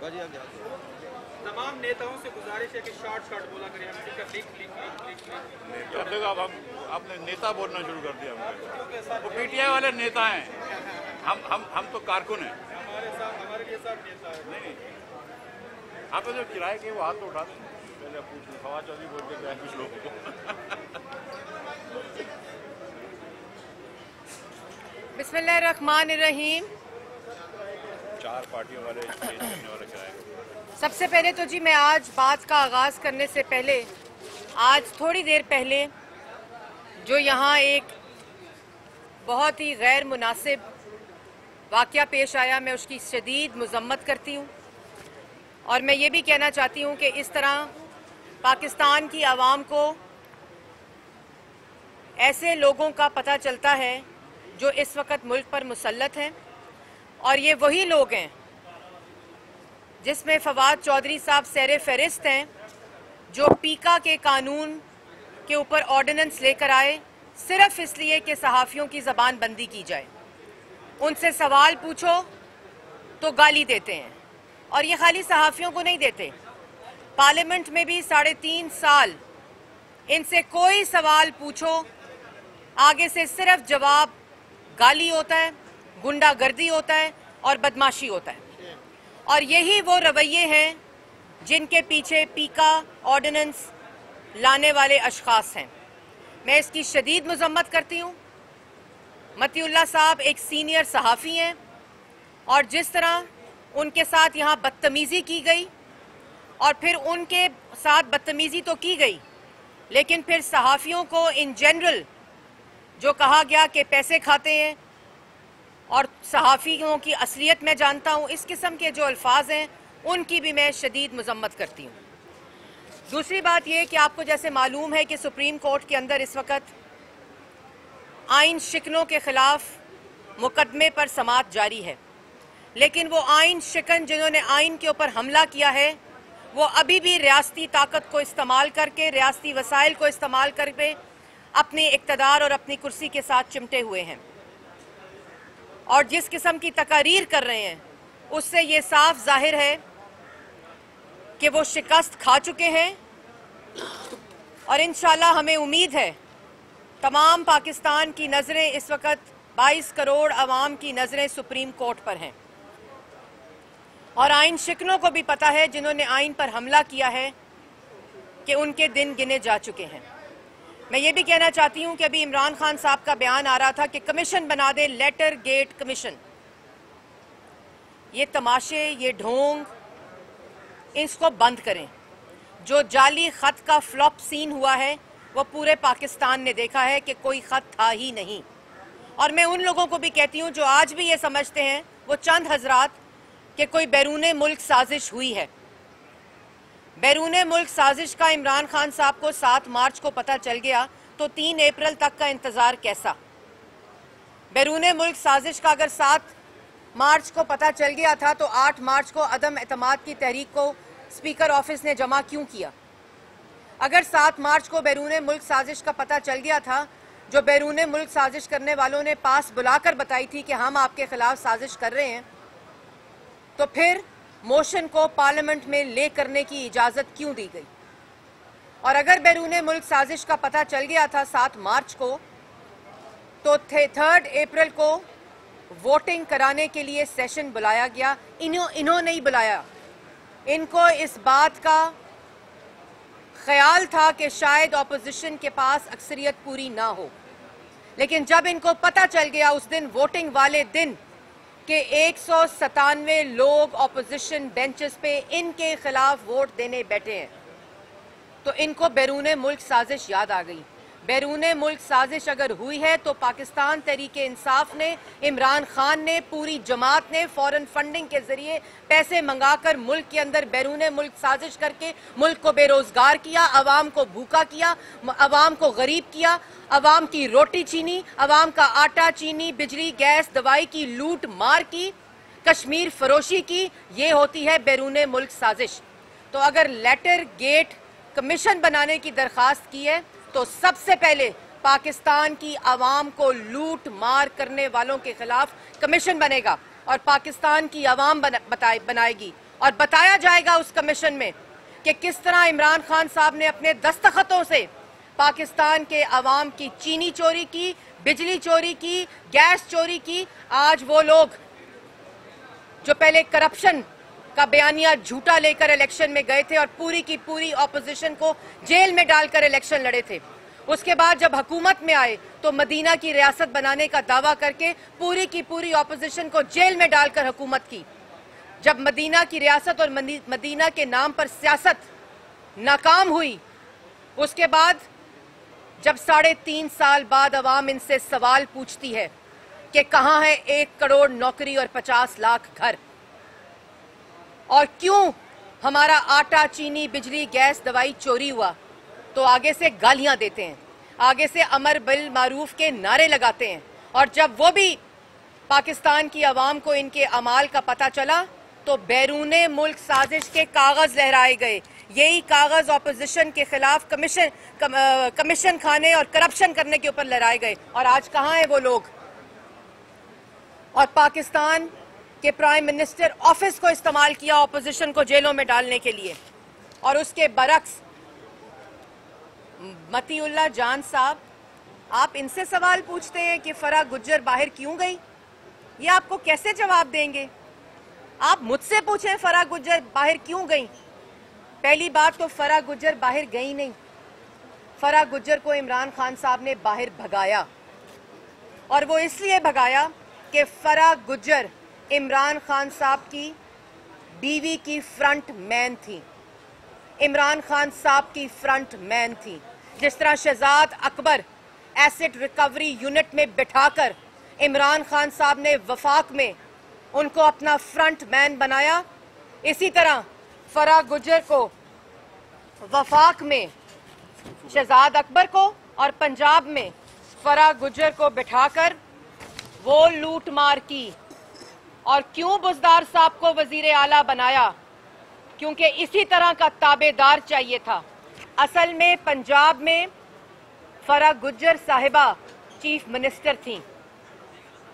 तमाम नेताओं से गुजारिश है कि शॉर्ट बोला करें। देखो अब आपने नेता बोलना शुरू कर दिया हमने। वो पीटीआई वाले नेता हैं, हम तो कारकुन हैं। हमारे लिए सब नेता है। नहीं, आप जो किराए के वो हाथ तो उठा दें। पहले पूछ फवाद चौधरी बोल के गए कुछ लोगों को। बिस्मिल्लाहिर्रहमानिर्रहीम। 4 पार्टियों वाले किराए। सबसे पहले तो जी मैं आज बात का आगाज़ करने से पहले, आज थोड़ी देर पहले जो यहाँ एक बहुत ही गैर मुनासिब वाक़या पेश आया, मैं उसकी शदीद मज़म्मत करती हूँ। और मैं ये भी कहना चाहती हूँ कि इस तरह पाकिस्तान की आवाम को ऐसे लोगों का पता चलता है जो इस वक्त मुल्क पर मुसल्लत हैं, और ये वही लोग हैं जिसमें फवाद चौधरी साहब सैरे फहरिस्त हैं, जो पीका के कानून के ऊपर ऑर्डिनेंस लेकर आए सिर्फ इसलिए कि सहाफ़ियों की ज़बान बंदी की जाए। उनसे सवाल पूछो तो गाली देते हैं, और ये खाली सहाफ़ियों को नहीं देते। पार्लियामेंट में भी 3.5 साल इनसे कोई सवाल पूछो, आगे से सिर्फ जवाब गाली होता है, गुंडागर्दी होता है और बदमाशी होता है। और यही वो रवैये हैं जिनके पीछे पीका ऑर्डिनेंस लाने वाले अशखास हैं। मैं इसकी शदीद मज़म्मत करती हूँ। मतीउल्लाह साहब एक सीनियर सहाफ़ी हैं, और जिस तरह उनके साथ यहाँ बदतमीज़ी की गई, और फिर उनके साथ बदतमीज़ी तो की गई, लेकिन फिर सहाफ़ियों को इन जनरल जो कहा गया कि पैसे खाते हैं, और सहाफ़ियों की असलियत मैं जानता हूँ, इस किस्म के जो अल्फाज हैं उनकी भी मैं शदीद मज़म्मत करती हूँ। दूसरी बात यह कि आपको जैसे मालूम है कि सुप्रीम कोर्ट के अंदर इस वक्त आइन शिकनों के ख़िलाफ़ मुकदमे पर समाअत जारी है, लेकिन वो आइन शिकन जिन्होंने आइन के ऊपर हमला किया है वो अभी भी रियासती ताकत को इस्तेमाल करके, रियासती वसाइल को इस्तेमाल करके अपने इक़्तिदार और अपनी कुर्सी के साथ चिमटे हुए हैं, और जिस किस्म की तकारीर कर रहे हैं उससे ये साफ जाहिर है कि वो शिकस्त खा चुके हैं। और इंशाल्लाह हमें उम्मीद है, तमाम पाकिस्तान की नज़रें इस वक्त 22 करोड़ अवाम की नज़रें सुप्रीम कोर्ट पर हैं, और आइन शिकनों को भी पता है जिन्होंने आइन पर हमला किया है कि उनके दिन गिने जा चुके हैं। मैं ये भी कहना चाहती हूँ कि अभी इमरान खान साहब का बयान आ रहा था कि कमीशन बना दे, लेटर गेट कमीशन। ये तमाशे, ये ढोंग, इसको बंद करें। जो जाली ख़त का फ्लॉप सीन हुआ है वो पूरे पाकिस्तान ने देखा है कि कोई ख़त था ही नहीं। और मैं उन लोगों को भी कहती हूँ जो आज भी ये समझते हैं, वो चंद हजरात, कि कोई बैरूने मुल्क साजिश हुई है। बैरूने मुल्क साजिश का इमरान खान साहब को 7 मार्च को पता चल गया तो 3 अप्रैल तक का इंतज़ार कैसा? बैरूने मुल्क साजिश का अगर 7 मार्च को पता चल गया था तो 8 मार्च को अदम एतमाद की तहरीक को स्पीकर ऑफिस ने जमा क्यों किया? अगर 7 मार्च को बैरूने मुल्क साजिश का पता चल गया था, जो बैरूने मुल्क साजिश करने वालों ने पास बुलाकर बताई थी कि हम आपके खिलाफ साजिश कर रहे हैं, तो फिर मोशन को पार्लियामेंट में ले करने की इजाज़त क्यों दी गई? और अगर बैरूने मुल्क साजिश का पता चल गया था 7 मार्च को, तो 3 अप्रैल को वोटिंग कराने के लिए सेशन बुलाया गया। इन्होंने ही बुलाया। इनको इस बात का ख्याल था कि शायद ऑपोजिशन के पास अक्सरियत पूरी ना हो, लेकिन जब इनको पता चल गया उस दिन, वोटिंग वाले दिन, कि 197 लोग ऑपोजिशन बेंचेस पे इनके खिलाफ वोट देने बैठे हैं, तो इनको बैरूने मुल्क साजिश याद आ गई। बैरूने मुल्क साजिश अगर हुई है तो पाकिस्तान तहरीके इंसाफ ने, इमरान खान ने, पूरी जमात ने फॉरेन फंडिंग के जरिए पैसे मंगाकर मुल्क के अंदर बैरूने मुल्क साजिश करके मुल्क को बेरोजगार किया, अवाम को भूखा किया, अवाम को गरीब किया, अवाम की रोटी छीनी, अवाम का आटा चीनी, बिजली, गैस, दवाई की लूट मार की, कश्मीर फरोशी की। ये होती है बैरूने मुल्क साजिश। तो अगर लेटर गेट कमीशन बनाने की दरख्वास्त की है तो सबसे पहले पाकिस्तान की आवाम को लूट मार करने वालों के खिलाफ कमीशन बनेगा और पाकिस्तान की आवाम बनाएगी और बताया जाएगा उस कमीशन में कि किस तरह इमरान खान साहब ने अपने दस्तखतों से पाकिस्तान के अवाम की चीनी चोरी की, बिजली चोरी की, गैस चोरी की। आज वो लोग जो पहले करप्शन का बयानिया झूठा लेकर इलेक्शन में गए थे और पूरी की पूरी ऑपोजिशन को जेल में डालकर इलेक्शन लड़े थे, उसके बाद जब हुकूमत में आए तो मदीना की रियासत बनाने का दावा करके पूरी की पूरी ऑपोजिशन को जेल में डालकर हुकूमत की। जब मदीना की रियासत और मदीना के नाम पर सियासत नाकाम हुई, उसके बाद जब 3.5 साल बाद अवाम इनसे सवाल पूछती है कि कहाँ है 1 करोड़ नौकरी और 50 लाख घर, और क्यों हमारा आटा, चीनी, बिजली, गैस, दवाई चोरी हुआ, तो आगे से गालियां देते हैं, आगे से अमर बिल मारूफ के नारे लगाते हैं। और जब वो भी पाकिस्तान की आवाम को इनके अमाल का पता चला तो बैरूने मुल्क साजिश के कागज लहराए गए। यही कागज ऑपोजिशन के खिलाफ कमीशन खाने और करप्शन करने के ऊपर लहराए गए। और आज कहाँ है वो लोग? और पाकिस्तान के प्राइम मिनिस्टर ऑफिस को इस्तेमाल किया ऑपोजिशन को जेलों में डालने के लिए। और उसके बरक्स मतीउल्लाह जान साहब, आप इनसे सवाल पूछते हैं कि फराह गुज्जर बाहर क्यों गई? ये आपको कैसे जवाब देंगे? आप मुझसे पूछें फराह गुज्जर बाहर क्यों गई। पहली बात तो फराह गुज्जर बाहर गई नहीं, फराह गुज्जर को इमरान खान साहब ने बाहर भगाया। और वो इसलिए भगाया कि फराह गुज्जर इमरान खान साहब की बीवी की फ्रंट मैन थी, इमरान खान साहब की फ्रंट मैन थी। जिस तरह Shahzad Akbar acid recovery unit में बिठाकर इमरान खान साहब ने वफाक में उनको अपना फ्रंट मैन बनाया, इसी तरह फराह गुज्जर को वफाक में शहजाद अकबर को और पंजाब में फराह गुज्जर को बिठाकर वो लूट मार की। और क्यों बुज़दार साहब को वजीर आला बनाया? क्योंकि इसी तरह का ताबेदार चाहिए था। असल में पंजाब में फराह गुज्जर साहिबा चीफ मिनिस्टर थीं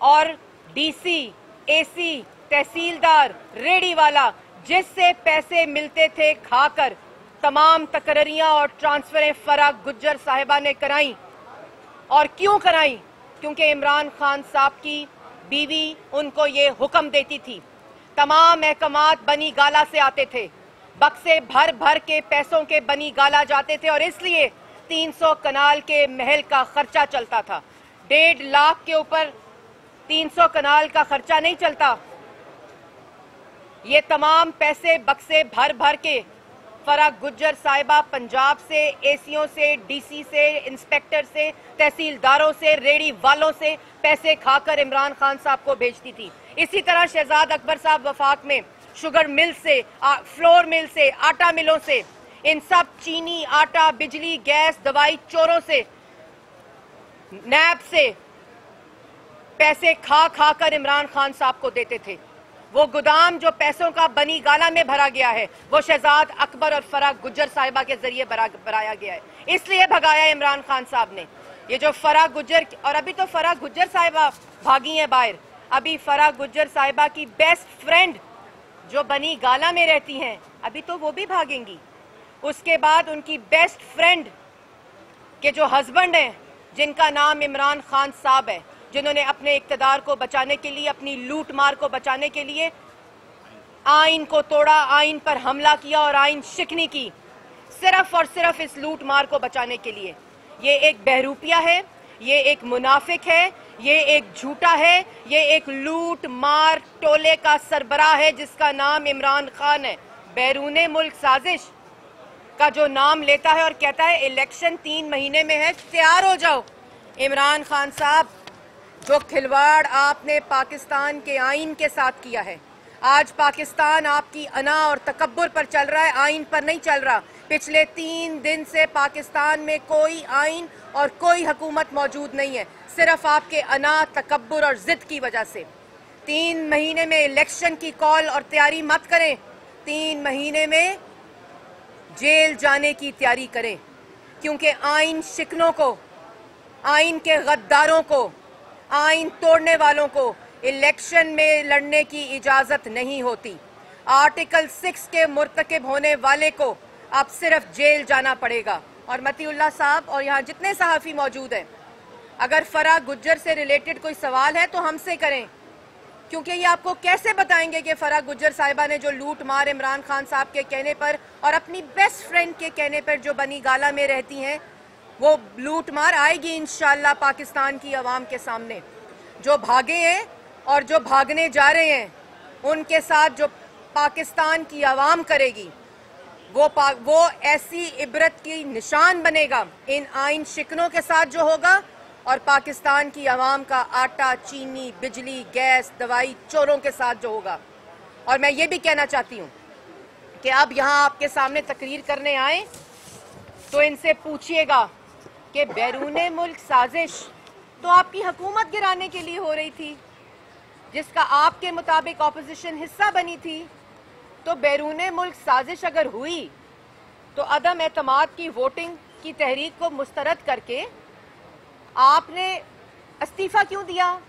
और डीसी, एसी, तहसीलदार, रेडी वाला जिससे पैसे मिलते थे खाकर तमाम तकरारियां और ट्रांसफरें फराह गुज्जर साहिबा ने कराई। और क्यों कराई? क्योंकि इमरान खान साहब की बीवी उनको ये हुक्म देती थी। तमाम महकमात बनी गाला से आते थे, बक्से भर भर के पैसों के बनी गाला जाते थे और इसलिए 300 कनाल के महल का खर्चा चलता था। 1.5 लाख के ऊपर 300 कनाल का खर्चा नहीं चलता। ये तमाम पैसे बक्से भर भर के फराह गुज्जर साहिबा पंजाब से, एसीओ से, डीसी से, इंस्पेक्टर से, तहसीलदारों से, रेडी वालों से पैसे खाकर इमरान खान साहब को भेजती थी। इसी तरह शहजाद अकबर साहब वफाक में शुगर मिल से, फ्लोर मिल से, आटा मिलों से, इन सब चीनी, आटा, बिजली, गैस, दवाई चोरों से, नैब से पैसे खा खा कर इमरान खान साहब को देते थे। वो गोदाम जो पैसों का बनी गाला में भरा गया है वो शहजाद अकबर और फराह गुज्जर साहिबा के जरिए भराया गया है, इसलिए भगाया इमरान खान साहब ने। ये जो फराह गुज्जर, और अभी तो फराह गुज्जर साहिबा भागी हैं बाहर, अभी फराह गुज्जर साहिबा की बेस्ट फ्रेंड जो बनी गाला में रहती हैं अभी तो वो भी भागेंगी। उसके बाद उनकी बेस्ट फ्रेंड के जो हस्बैंड हैं जिनका नाम इमरान खान साहब है, जिन्होंने अपने इक़्तिदार को बचाने के लिए, अपनी लूट मार को बचाने के लिए आइन को तोड़ा, आइन पर हमला किया और आइन शिकनी की, सिर्फ और सिर्फ इस लूट मार को बचाने के लिए। ये एक बहरूपिया है, ये एक मुनाफिक है, ये एक झूठा है, ये एक लूट मार टोले का सरबराह है जिसका नाम इमरान खान है। बैरूने मुल्क साजिश का जो नाम लेता है और कहता है इलेक्शन 3 महीने में है, तैयार हो जाओ। इमरान खान साहब, जो खिलवाड़ आपने पाकिस्तान के आइन के साथ किया है, आज पाकिस्तान आपकी अना और तकब्बुर पर चल रहा है, आइन पर नहीं चल रहा। पिछले 3 दिन से पाकिस्तान में कोई आइन और कोई हुकूमत मौजूद नहीं है, सिर्फ आपके अना, तकब्बुर और जिद की वजह से। 3 महीने में इलेक्शन की कॉल और तैयारी मत करें, 3 महीने में जेल जाने की तैयारी करें, क्योंकि आइन शिकनों को, आइन के गद्दारों को, आइन तोड़ने वालों को इलेक्शन में लड़ने की इजाजत नहीं होती। आर्टिकल 6 के मुर्तकिब होने वाले को अब सिर्फ जेल जाना पड़ेगा। और मतीउल्लाह साहब और यहाँ जितने सहाफ़ी मौजूद हैं, अगर फराह गुज्जर से रिलेटेड कोई सवाल है तो हमसे करें, क्योंकि ये आपको कैसे बताएंगे कि फराह गुज्जर साहिबा ने जो लूट मार इमरान खान साहब के कहने पर और अपनी बेस्ट फ्रेंड के कहने पर जो बनी गाला में रहती हैं, वो लूट मार आएगी इंशाअल्लाह पाकिस्तान की आवाम के सामने। जो भागे हैं और जो भागने जा रहे हैं, उनके साथ जो पाकिस्तान की आवाम करेगी वो ऐसी इबरत की निशान बनेगा इन आइन शिकनों के साथ जो होगा, और पाकिस्तान की आवाम का आटा, चीनी, बिजली, गैस, दवाई चोरों के साथ जो होगा। और मैं ये भी कहना चाहती हूँ कि अब यहाँ आपके सामने तकरीर करने आए तो इनसे पूछिएगा कि बैरूने मुल्क साजिश तो आपकी हुकूमत गिराने के लिए हो रही थी, जिसका आपके मुताबिक ऑपोजिशन हिस्सा बनी थी। तो बैरूने मुल्क साजिश अगर हुई तो अदम एतमाद की वोटिंग की तहरीक को मुस्तरद करके आपने इस्तीफा क्यों दिया?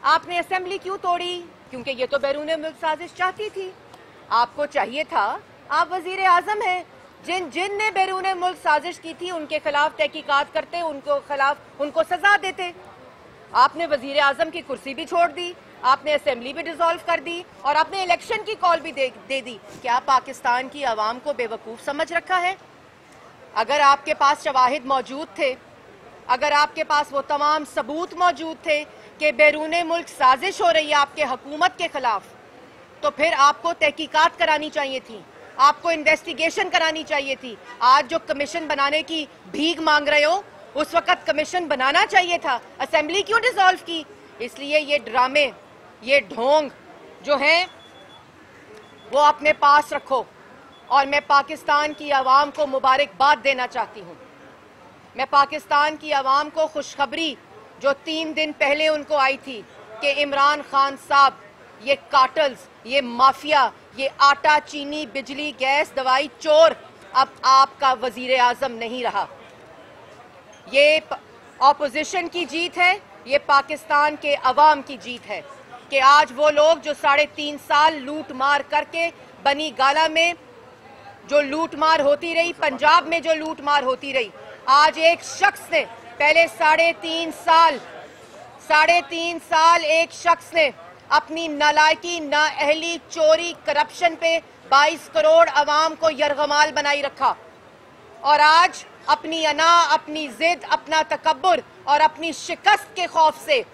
आपने असेंबली क्यों तोड़ी? क्योंकि ये तो बैरूने मुल्क साजिश चाहती थी। आपको चाहिए था, आप वजीर आजम हैं, जिन ने बैरूने मुल्क साजिश की थी उनके खिलाफ तहकीकात करते, उनको सजा देते। आपने वजीर आजम की कुर्सी भी छोड़ दी, आपने असेंबली भी डिसॉल्व कर दी और आपने इलेक्शन की कॉल भी दे दी। क्या पाकिस्तान की आवाम को बेवकूफ़ समझ रखा है? अगर आपके पास शवाहिद मौजूद थे, अगर आपके पास वो तमाम सबूत मौजूद थे कि बैरूने मुल्क साजिश हो रही है आपके हुकूमत के खिलाफ, तो फिर आपको तहकीकात करानी चाहिए थी, आपको इन्वेस्टिगेशन करानी चाहिए थी। आज जो कमीशन बनाने की भीख मांग रहे हो, उस वक्त कमीशन बनाना चाहिए था। असेंबली क्यों डिसॉल्व की? इसलिए ये ड्रामे, ये ढोंग जो हैं वो अपने पास रखो। और मैं पाकिस्तान की आवाम को मुबारकबाद देना चाहती हूँ। मैं पाकिस्तान की आवाम को खुशखबरी जो 3 दिन पहले उनको आई थी कि इमरान खान साहब, ये कार्टल्स, ये माफिया, ये आटा, चीनी, बिजली, गैस, दवाई चोर अब आपका वजीर आजम नहीं रहा। ये ऑपोजिशन की जीत है, ये पाकिस्तान के अवाम की जीत है कि आज वो लोग जो 3.5 साल लूट मार करके बनी गाला में जो लूट मार होती रही, पंजाब में जो लूट मार होती रही, आज एक शख्स ने पहले 3.5 साल एक शख्स ने अपनी नालायकी, नाअहली, चोरी, करप्शन पे 22 करोड़ अवाम को यरगमाल बनाई रखा। और आज अपनी अना, अपनी जिद, अपना तकब्बुर और अपनी शिकस्त के खौफ से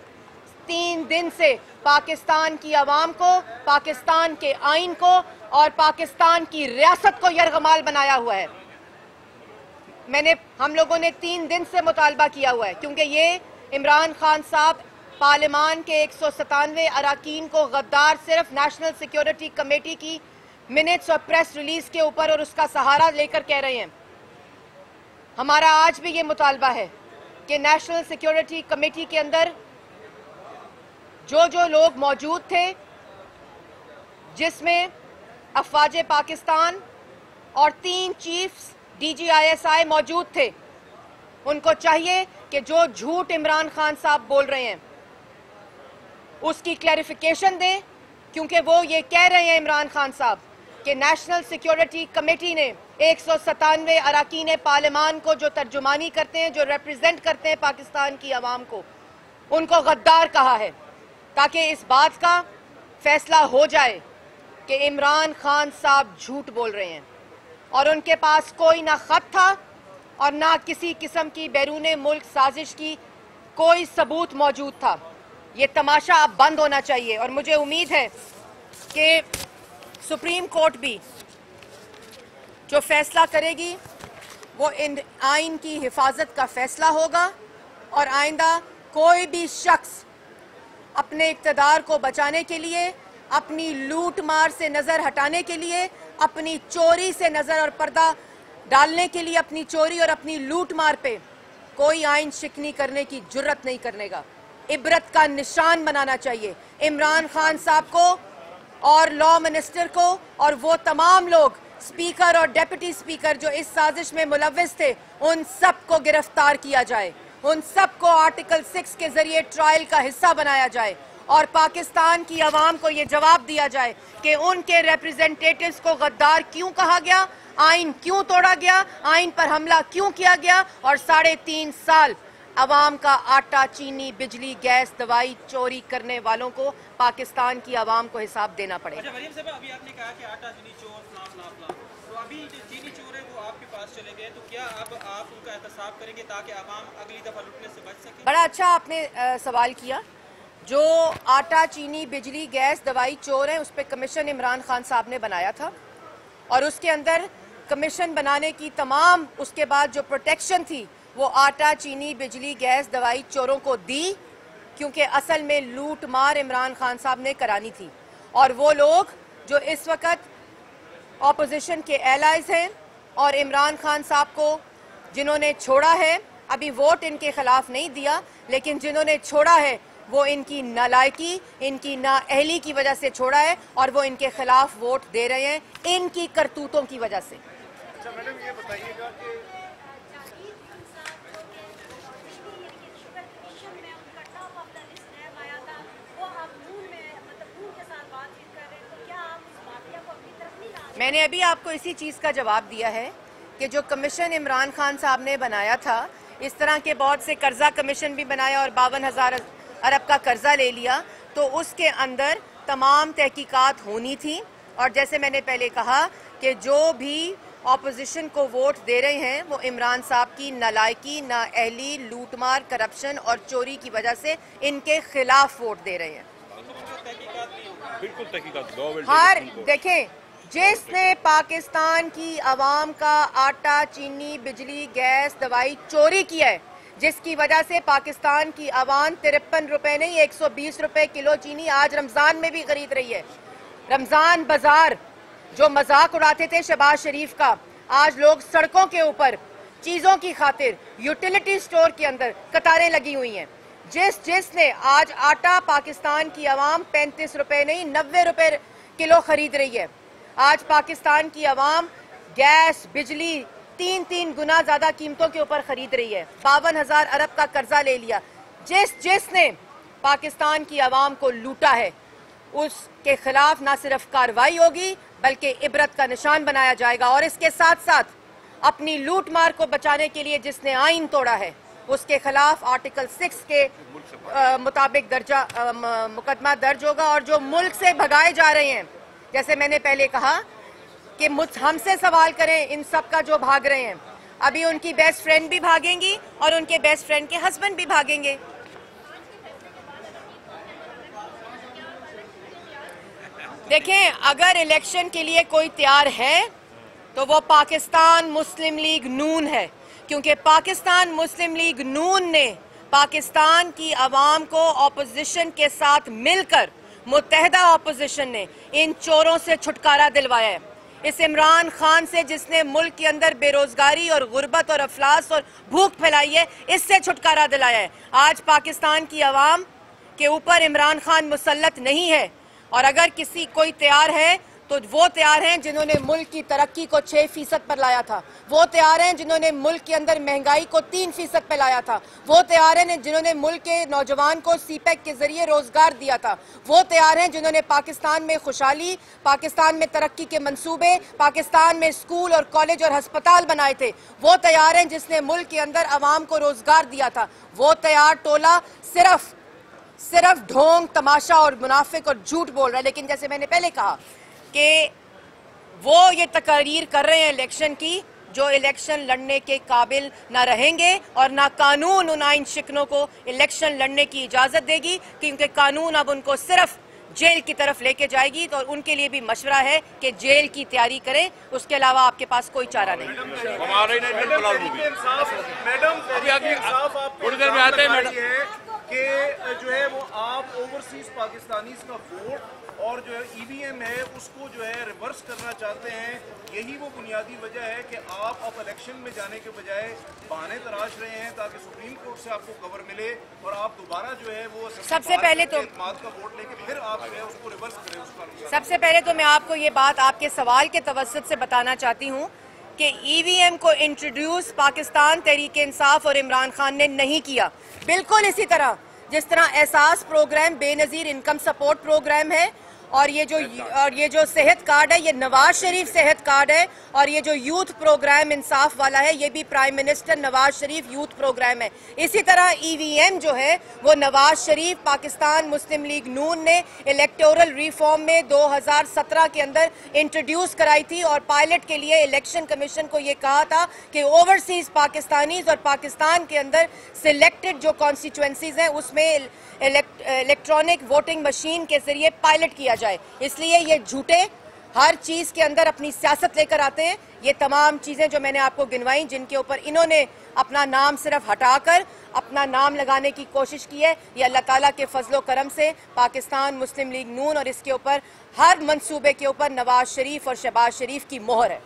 3 दिन से पाकिस्तान की आवाम को, पाकिस्तान के आइन को और पाकिस्तान की रियासत को यरगमाल बनाया हुआ है। हम लोगों ने 3 दिन से मुतालबा किया हुआ है, क्योंकि ये इमरान खान साहब पार्लियामान के 197 अराकीन को गद्दार सिर्फ नेशनल सिक्योरिटी कमेटी की मिनट्स और प्रेस रिलीज के ऊपर और उसका सहारा लेकर कह रहे हैं। हमारा आज भी ये मुतालबा है कि नेशनल सिक्योरिटी कमेटी के अंदर जो लोग मौजूद थे, जिसमें अफवाज पाकिस्तान और 3 चीफ्स DGISI मौजूद थे, उनको चाहिए कि जो झूठ इमरान खान साहब बोल रहे हैं उसकी क्लैरिफिकेशन दें, क्योंकि वो ये कह रहे हैं इमरान खान साहब कि नेशनल सिक्योरिटी कमेटी ने 197 अराकीन पार्लियामान को जो तर्जुमानी करते हैं, जो रिप्रेजेंट करते हैं पाकिस्तान की आवाम को, उनको गद्दार कहा है, ताकि इस बात का फैसला हो जाए कि इमरान खान साहब झूठ बोल रहे हैं और उनके पास कोई ना खत था और ना किसी किस्म की बैरूने मुल्क साजिश की कोई सबूत मौजूद था। ये तमाशा अब बंद होना चाहिए और मुझे उम्मीद है कि सुप्रीम कोर्ट भी जो फैसला करेगी वो इन आइन की हिफाजत का फैसला होगा और आइंदा कोई भी शख्स अपने इक़्तिदार को बचाने के लिए, अपनी लूट मार से नज़र हटाने के लिए, अपनी चोरी से नज़र और पर्दा डालने के लिए, अपनी चोरी और अपनी लूट मार पे कोई आइन शिकनी करने की जुर्रत नहीं करेगा। इबरत का निशान बनाना चाहिए इमरान खान साहब को और लॉ मिनिस्टर को और वो तमाम लोग, स्पीकर और डेप्यूटी स्पीकर जो इस साजिश में मुलव्विस थे, उन सब को गिरफ्तार किया जाए, उन सब को आर्टिकल 6 के जरिए ट्रायल का हिस्सा बनाया जाए और पाकिस्तान की आवाम को ये जवाब दिया जाए कि उनके रिप्रेजेंटेटिव्स को गद्दार क्यों कहा गया, आइन क्यों तोड़ा गया, आइन पर हमला क्यों किया गया और 3.5 साल आवाम का आटा, चीनी, बिजली, गैस, दवाई चोरी करने वालों को पाकिस्तान की आवाम को हिसाब देना पड़ेगा। अच्छा मरियम साहब, अभी आपने कहा कि आटा चीनी चोर फलां, तो अभी जो चीनी चोर है वो आपके पास चले गए, तो क्या अब आप उनका एहतसाब करेंगे ताकि आवाम अगली दफा लुटने से बच सके? बड़ा अच्छा आपने सवाल किया। जो आटा, चीनी, बिजली, गैस, दवाई चोर हैं उस पर कमीशन इमरान खान साहब ने बनाया था और उसके अंदर कमीशन बनाने की तमाम उसके बाद जो प्रोटेक्शन थी वो आटा, चीनी, बिजली, गैस, दवाई चोरों को दी, क्योंकि असल में लूट मार इमरान खान साहब ने करानी थी। और वो लोग जो इस वक्त ऑपोजिशन के एलाइज हैं और इमरान खान साहब को जिन्होंने छोड़ा है, अभी वोट इनके खिलाफ नहीं दिया, लेकिन जिन्होंने छोड़ा है वो इनकी नालायकी, इनकी नाअहली की वजह से छोड़ा है और वो इनके खिलाफ वोट दे रहे हैं इनकी करतूतों की वजह से। अच्छा मैडम, ये बताइएगा कि मैंने अभी आपको इसी चीज़ का जवाब दिया है कि जो कमीशन इमरान खान साहब ने बनाया था, इस तरह के बहुत से कर्जा कमीशन भी बनाया और 52,000 अरब का कर्जा ले लिया, तो उसके अंदर तमाम तहकीकात होनी थी। और जैसे मैंने पहले कहा कि जो भी ऑपोजिशन को वोट दे रहे हैं वो इमरान साहब की नालायकी, नाअहली, लूटमार, करप्शन और चोरी की वजह से इनके खिलाफ वोट दे रहे हैं। बिल्कुल तहकीकात। हर देखें, जिसने पाकिस्तान की आवाम का आटा, चीनी, बिजली, गैस, दवाई चोरी किया है, जिसकी वजह से पाकिस्तान की आवाम 53 रुपए नहीं 120 रुपए किलो चीनी आज रमजान में भी खरीद रही है। रमजान बाजार जो मजाक उड़ाते थे शहबाज शरीफ का, आज लोग सड़कों के ऊपर चीजों की खातिर यूटिलिटी स्टोर के अंदर कतारें लगी हुई हैं। जिसने आज आटा पाकिस्तान की आवाम 35 रुपए नहीं 90 रुपए किलो खरीद रही है। आज पाकिस्तान की आवाम गैस, बिजली 3 गुना ज्यादा कीमतों के ऊपर खरीद रही है। 52,000 अरब का कर्जा ले लिया। जिसने पाकिस्तान की आवाम को लूटा है उसके खिलाफ ना सिर्फ कार्रवाई होगी बल्कि इबरत का निशान बनाया जाएगा। और इसके साथ साथ अपनी लूट मार को बचाने के लिए जिसने आइन तोड़ा है उसके खिलाफ आर्टिकल 6 के मुताबिक मुकदमा दर्ज होगा। और जो मुल्क से भगाए जा रहे हैं, जैसे मैंने पहले कहा कि हमसे सवाल करें इन सब का जो भाग रहे हैं, अभी उनकी बेस्ट फ्रेंड भी भागेंगी और उनके बेस्ट फ्रेंड के हस्बैंड भी भागेंगे। देखें, अगर इलेक्शन के लिए कोई तैयार है तो वो पाकिस्तान मुस्लिम लीग नून है, क्योंकि पाकिस्तान मुस्लिम लीग नून ने पाकिस्तान की आवाम को ऑपोजिशन के साथ मिलकर, मुत्तहदा ऑपोजिशन ने इन चोरों से छुटकारा दिलवाया है। इस इमरान खान से जिसने मुल्क के अंदर बेरोजगारी और गुर्बत और अफलास और भूख फैलाई है, इससे छुटकारा दिलाया है। आज पाकिस्तान की आवाम के ऊपर इमरान खान मुसल्लत नहीं है। और अगर कोई तैयार है तो वो तैयार हैं जिन्होंने मुल्क की तरक्की को 6% पर लाया था। वो तैयार हैं जिन्होंने मुल्क के अंदर महंगाई को 3% पर लाया था। वो तैयार हैं जिन्होंने मुल्क के नौजवान को सीपैक के जरिए रोजगार दिया था। वो तैयार हैं जिन्होंने पाकिस्तान में खुशहाली, पाकिस्तान में तरक्की के मंसूबे, पाकिस्तान में स्कूल और कॉलेज और अस्पताल बनाए थे। वो तैयार हैं जिसने मुल्क के अंदर आवाम को रोजगार दिया था। वो तैयार टोला सिर्फ ढोंग, तमाशा और मुनाफिक और झूठ बोल रहा है। लेकिन जैसे मैंने पहले कहा कि वो ये तकरीर कर रहे हैं इलेक्शन की, जो इलेक्शन लड़ने के काबिल ना रहेंगे और ना कानून उन आइन शिकनों को इलेक्शन लड़ने की इजाजत देगी, क्योंकि कानून अब उनको सिर्फ जेल की तरफ लेके जाएगी। तो उनके लिए भी मशवरा है कि जेल की तैयारी करें, उसके अलावा आपके पास कोई चारा नहीं। कि जो है वो आप ओवरसीज पाकिस्तानीज का वोट और जो है ईवीएम है उसको जो है रिवर्स करना चाहते हैं। यही वो बुनियादी वजह है कि आप अब इलेक्शन में जाने के बजाय बहाने तराश रहे हैं ताकि सुप्रीम कोर्ट से आपको कवर मिले और आप दोबारा जो है वो सबसे पहले तो का वोट लेके फिर आप जो है उसको रिवर्स करें उसका। सबसे पहले तो मैं आपको ये बात आपके सवाल के तवस्सुत से बताना चाहती हूँ कि ईवीएम को इंट्रोड्यूस पाकिस्तान तहरीक इंसाफ और इमरान खान ने नहीं किया। बिल्कुल इसी तरह जिस तरह Ehsaas program Benazir income support program है, और ये जो सेहत कार्ड है ये नवाज शरीफ सेहत कार्ड है, और ये जो यूथ प्रोग्राम इंसाफ वाला है ये भी prime minister Nawaz Sharif youth programme है। इसी तरह EVM जो है वो नवाज शरीफ पाकिस्तान मुस्लिम लीग नून ने इलेक्टोरल रिफॉर्म में 2017 के अंदर इंट्रोड्यूस कराई थी, और पायलट के लिए इलेक्शन कमीशन को ये कहा था कि ओवरसीज पाकिस्तानीज और पाकिस्तान के अंदर सिलेक्टेड जो कॉन्स्टिट्यूएंसीज हैं उसमें इलेक्ट्रॉनिक वोटिंग मशीन के जरिए पायलट किया जाए। इसलिए ये झूठे हर चीज के अंदर अपनी सियासत लेकर आते हैं। ये तमाम चीजें जो मैंने आपको गिनवाई जिनके ऊपर इन्होंने अपना नाम सिर्फ हटाकर अपना नाम लगाने की कोशिश की है, ये अल्लाह ताला के फजलो करम से पाकिस्तान मुस्लिम लीग नून और इसके ऊपर हर मंसूबे के ऊपर नवाज शरीफ और शहबाज शरीफ की मोहर है।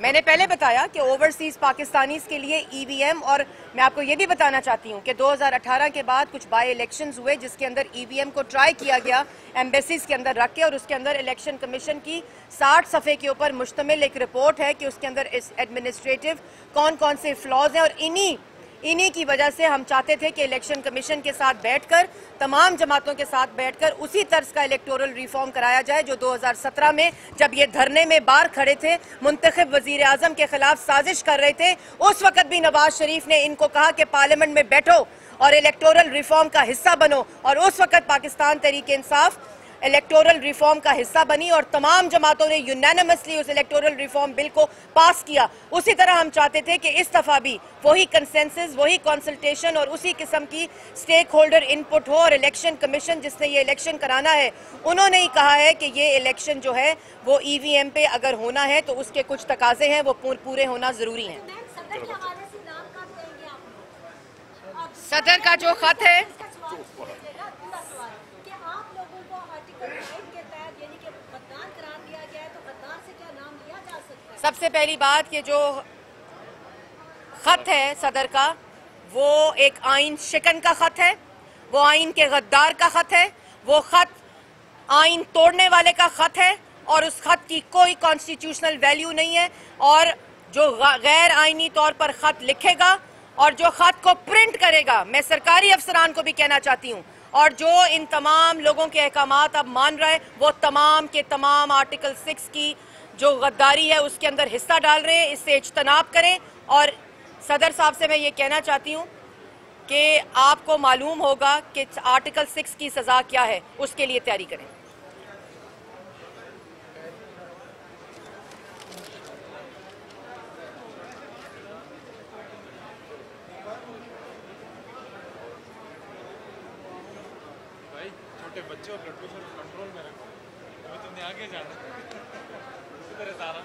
मैंने पहले बताया कि ओवरसीज पाकिस्तानीज के लिए EVM, और मैं आपको ये भी बताना चाहती हूँ कि 2018 के बाद कुछ बाई इलेक्शंस हुए जिसके अंदर EVM को ट्राई किया गया एम्बेसीज के अंदर रख के, और उसके अंदर इलेक्शन कमीशन की 60 सफ़े के ऊपर मुश्तमिल एक रिपोर्ट है कि उसके अंदर इस एडमिनिस्ट्रेटिव कौन कौन से फ्लॉज हैं, और इन्हीं की वजह से हम चाहते थे कि इलेक्शन कमीशन के साथ बैठकर तमाम जमातों के साथ बैठकर उसी तर्ज का इलेक्टोरल रिफॉर्म कराया जाए जो 2017 में जब ये धरने में बाहर खड़े थे मुंतखब वजीर आजम के खिलाफ साजिश कर रहे थे, उस वक्त भी नवाज शरीफ ने इनको कहा कि पार्लियामेंट में बैठो और इलेक्टोरल रिफॉर्म का हिस्सा बनो, और उस वक्त पाकिस्तान तहरीक इंसाफ इलेक्टोरल रिफॉर्म का हिस्सा बनी और तमाम जमातों ने यूनानिमसली उस इलेक्टोरल रिफॉर्म बिल को पास किया। उसी तरह हम चाहते थे कि इस दफा भी वही कंसेंसस, वही कंसल्टेशन और उसी किस्म की स्टेक होल्डर इनपुट हो, और इलेक्शन कमीशन जिसने ये इलेक्शन कराना है उन्होंने ही कहा है कि ये इलेक्शन जो है वो EVM पे अगर होना है तो उसके कुछ तकाजे हैं वो पूरे होना जरूरी हैं। सदर का जो खत है सबसे पहली बात कि जो खत है सदर का वो एक आइन शिकन का खत है, वो आइन के गद्दार का खत है, वो खत आइन तोड़ने वाले का खत है, और उस खत की कोई कॉन्स्टिट्यूशनल वैल्यू नहीं है। और जो गैर आइनी तौर पर खत लिखेगा और जो खत को प्रिंट करेगा, मैं सरकारी अफसरान को भी कहना चाहती हूँ, और जो इन तमाम लोगों के अहकामात अब मान रहा है वो तमाम के तमाम आर्टिकल 6 की जो गद्दारी है उसके अंदर हिस्सा डाल रहे हैं, इससे इज्तनाब करें। और सदर साहब से मैं ये कहना चाहती हूँ कि आपको मालूम होगा कि आर्टिकल 6 की सज़ा क्या है, उसके लिए तैयारी करें। भाई छोटे बच्चों ब्लड प्रेशर कंट्रोल में रखो, अभी तुमने आगे जाना इसी तरह सारा